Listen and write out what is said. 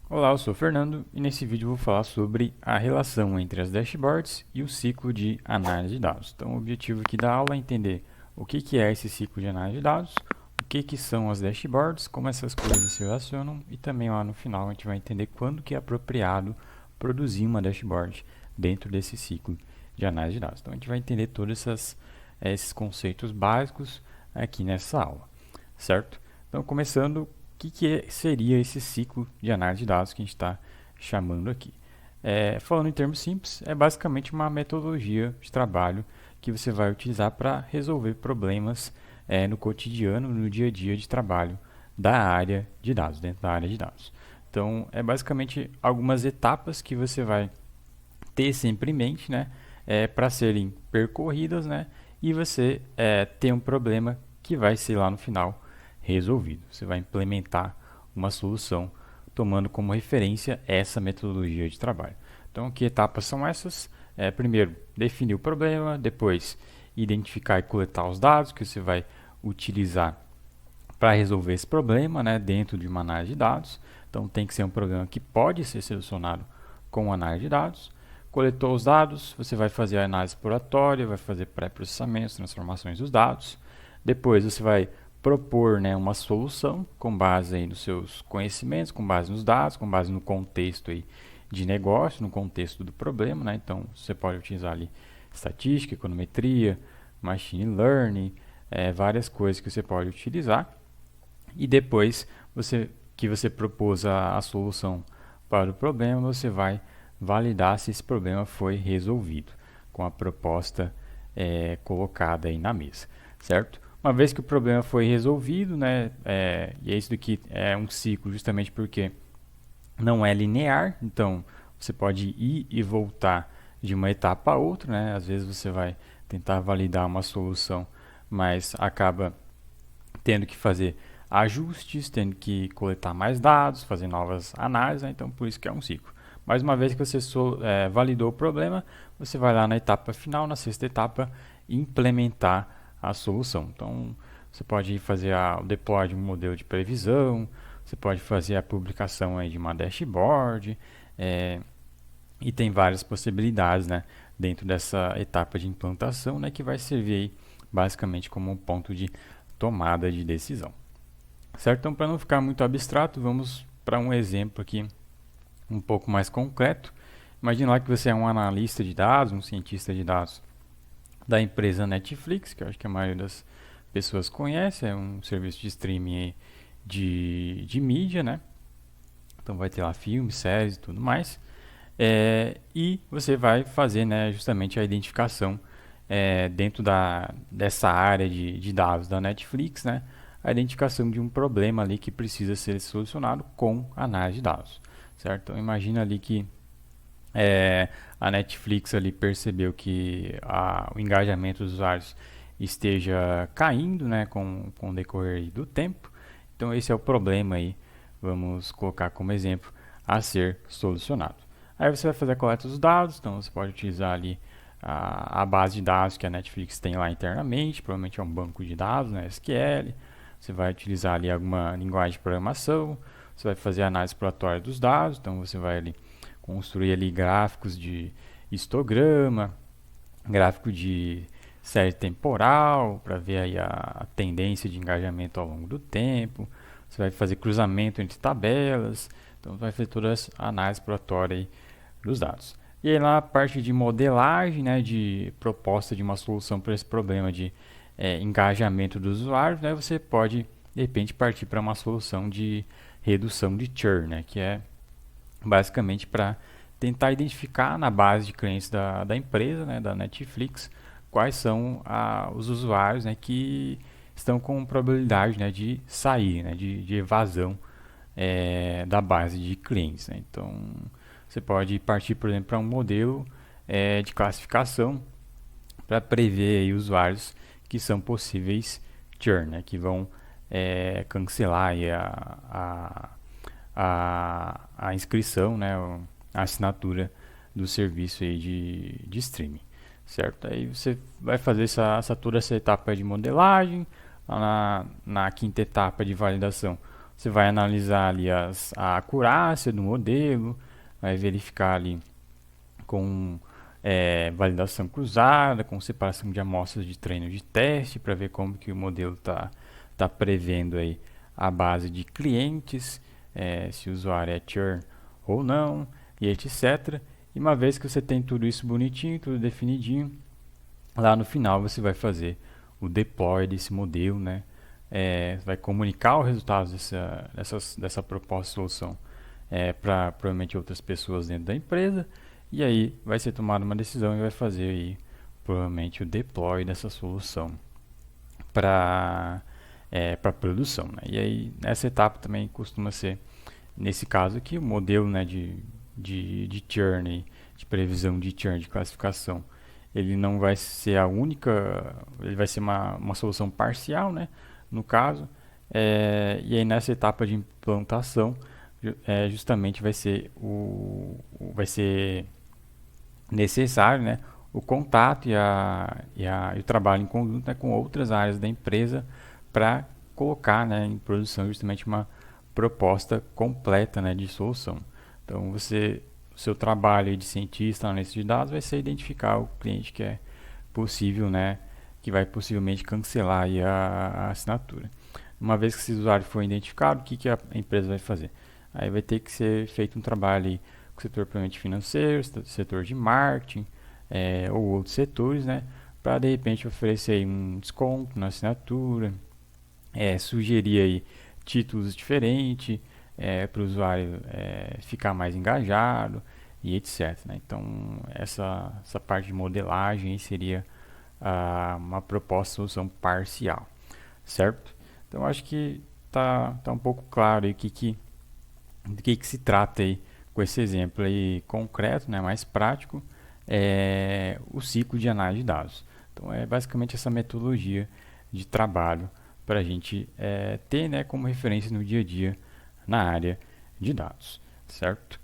Olá, eu sou o Fernando e nesse vídeo eu vou falar sobre a relação entre as dashboards e o ciclo de análise de dados. Então, o objetivo aqui da aula é entender o que é esse ciclo de análise de dados, o que são as dashboards, como essas coisas se relacionam e também lá no final a gente vai entender quando que é apropriado produzir uma dashboard dentro desse ciclo de análise de dados. Então, a gente vai entender todos esses conceitos básicos aqui nessa aula, certo? Então, começando, seria esse ciclo de análise de dados que a gente está chamando aqui? Falando em termos simples, é basicamente uma metodologia de trabalho que você vai utilizar para resolver problemas no cotidiano, no dia a dia de trabalho da área de dados, dentro da área de dados. Então, é basicamente algumas etapas que você vai ter sempre em mente, né, para serem percorridas, né, e você tem um problema que vai ser lá no final resolvido. Você vai implementar uma solução tomando como referência essa metodologia de trabalho. Então, que etapas são essas? Primeiro, definir o problema, depois identificar e coletar os dados que você vai utilizar para resolver esse problema, né, dentro de uma análise de dados. Então, tem que ser um problema que pode ser solucionado com análise de dados. Coletou os dados, você vai fazer a análise exploratória, vai fazer pré-processamento, transformações dos dados. Depois você vai propor, né, uma solução com base aí nos seus conhecimentos, com base nos dados, com base no contexto aí de negócio, no contexto do problema, né? Então você pode utilizar ali estatística, econometria, machine learning, várias coisas que você pode utilizar. E depois que você propôs a solução para o problema, você vai validar se esse problema foi resolvido com a proposta colocada aí na mesa, certo? Uma vez que o problema foi resolvido, né, e é isso daqui é um ciclo justamente porque não é linear, então você pode ir e voltar de uma etapa a outra, né? Às vezes você vai tentar validar uma solução, mas acaba tendo que fazer ajustes, tendo que coletar mais dados, fazer novas análises, né? Então por isso que é um ciclo. Mas uma vez que você validou o problema, você vai lá na etapa final, na sexta etapa, implementar a solução. Então você pode fazer o deploy de um modelo de previsão, você pode fazer a publicação aí de uma dashboard, e tem várias possibilidades, né, dentro dessa etapa de implantação, né, que vai servir aí, basicamente como um ponto de tomada de decisão. Certo? Então, para não ficar muito abstrato, vamos para um exemplo aqui um pouco mais concreto. Imagine lá que você é um analista de dados, um cientista de dados da empresa Netflix, que eu acho que a maioria das pessoas conhece, é um serviço de streaming de mídia, né? Então vai ter lá filmes, séries e tudo mais. E você vai fazer, né, justamente a identificação dentro dessa área de dados da Netflix, né, a identificação de um problema ali que precisa ser solucionado com análise de dados, certo? Então imagina ali que a Netflix ali percebeu que o engajamento dos usuários esteja caindo, né, com o decorrer do tempo. Então esse é o problema aí, vamos colocar como exemplo, a ser solucionado. Aí você vai fazer a coleta dos dados, então você pode utilizar ali a base de dados que a Netflix tem lá internamente, provavelmente é um banco de dados, né, SQL. Você vai utilizar ali alguma linguagem de programação, você vai fazer a análise exploratória dos dados, então você vai ali construir ali gráficos de histograma, gráfico de série temporal, para ver aí a tendência de engajamento ao longo do tempo. Você vai fazer cruzamento entre tabelas, então vai fazer toda a análise exploratória aí dos dados. E aí lá a parte de modelagem, né, de proposta de uma solução para esse problema de engajamento dos usuários, né, você pode de repente partir para uma solução de redução de churn, né, que é basicamente para tentar identificar na base de clientes da empresa, né, da Netflix, quais são os usuários, né, que estão com probabilidade, né, de sair, né, de evasão da base de clientes, né. Então você pode partir, por exemplo, para um modelo de classificação para prever aí usuários que são possíveis churn, né, que vão cancelar aí a inscrição, né, a assinatura do serviço aí de streaming, certo? Aí você vai fazer toda essa etapa de modelagem, Na quinta etapa de validação, você vai analisar ali a acurácia do modelo, vai verificar ali com validação cruzada, com separação de amostras de treino de teste, para ver como que o modelo tá prevendo aí a base de clientes, se o usuário é churn ou não, e etc. E uma vez que você tem tudo isso bonitinho, tudo definidinho, lá no final você vai fazer o deploy desse modelo, né? Vai comunicar os resultados dessa proposta de solução para provavelmente outras pessoas dentro da empresa, e aí vai ser tomada uma decisão e vai fazer aí provavelmente o deploy dessa solução para produção, né? E aí nessa etapa também costuma ser, nesse caso aqui, o modelo, né, de churn, de previsão de churn, de classificação, ele não vai ser a única, ele vai ser uma solução parcial, né, no caso, e aí nessa etapa de implantação, justamente vai ser necessário, né, o contato e o trabalho em conjunto, né, com outras áreas da empresa para colocar, né, em produção justamente uma proposta completa, né, de solução. Então, o seu trabalho de cientista, analista de dados, vai ser identificar o cliente que é possível, né, que vai possivelmente cancelar aí a assinatura. Uma vez que esse usuário for identificado, o que a empresa vai fazer? Aí vai ter que ser feito um trabalho aí com o setor provavelmente financeiro, setor de marketing, ou outros setores, né, para de repente oferecer aí um desconto na assinatura, sugerir aí títulos diferentes para o usuário ficar mais engajado e etc, né? Então essa parte de modelagem aí seria uma proposta de solução parcial, certo? Então acho que tá um pouco claro aí do que se trata aí com esse exemplo aí concreto, né, mais prático, o ciclo de análise de dados. Então é basicamente essa metodologia de trabalho para a gente ter, né, como referência no dia a dia na área de dados, certo?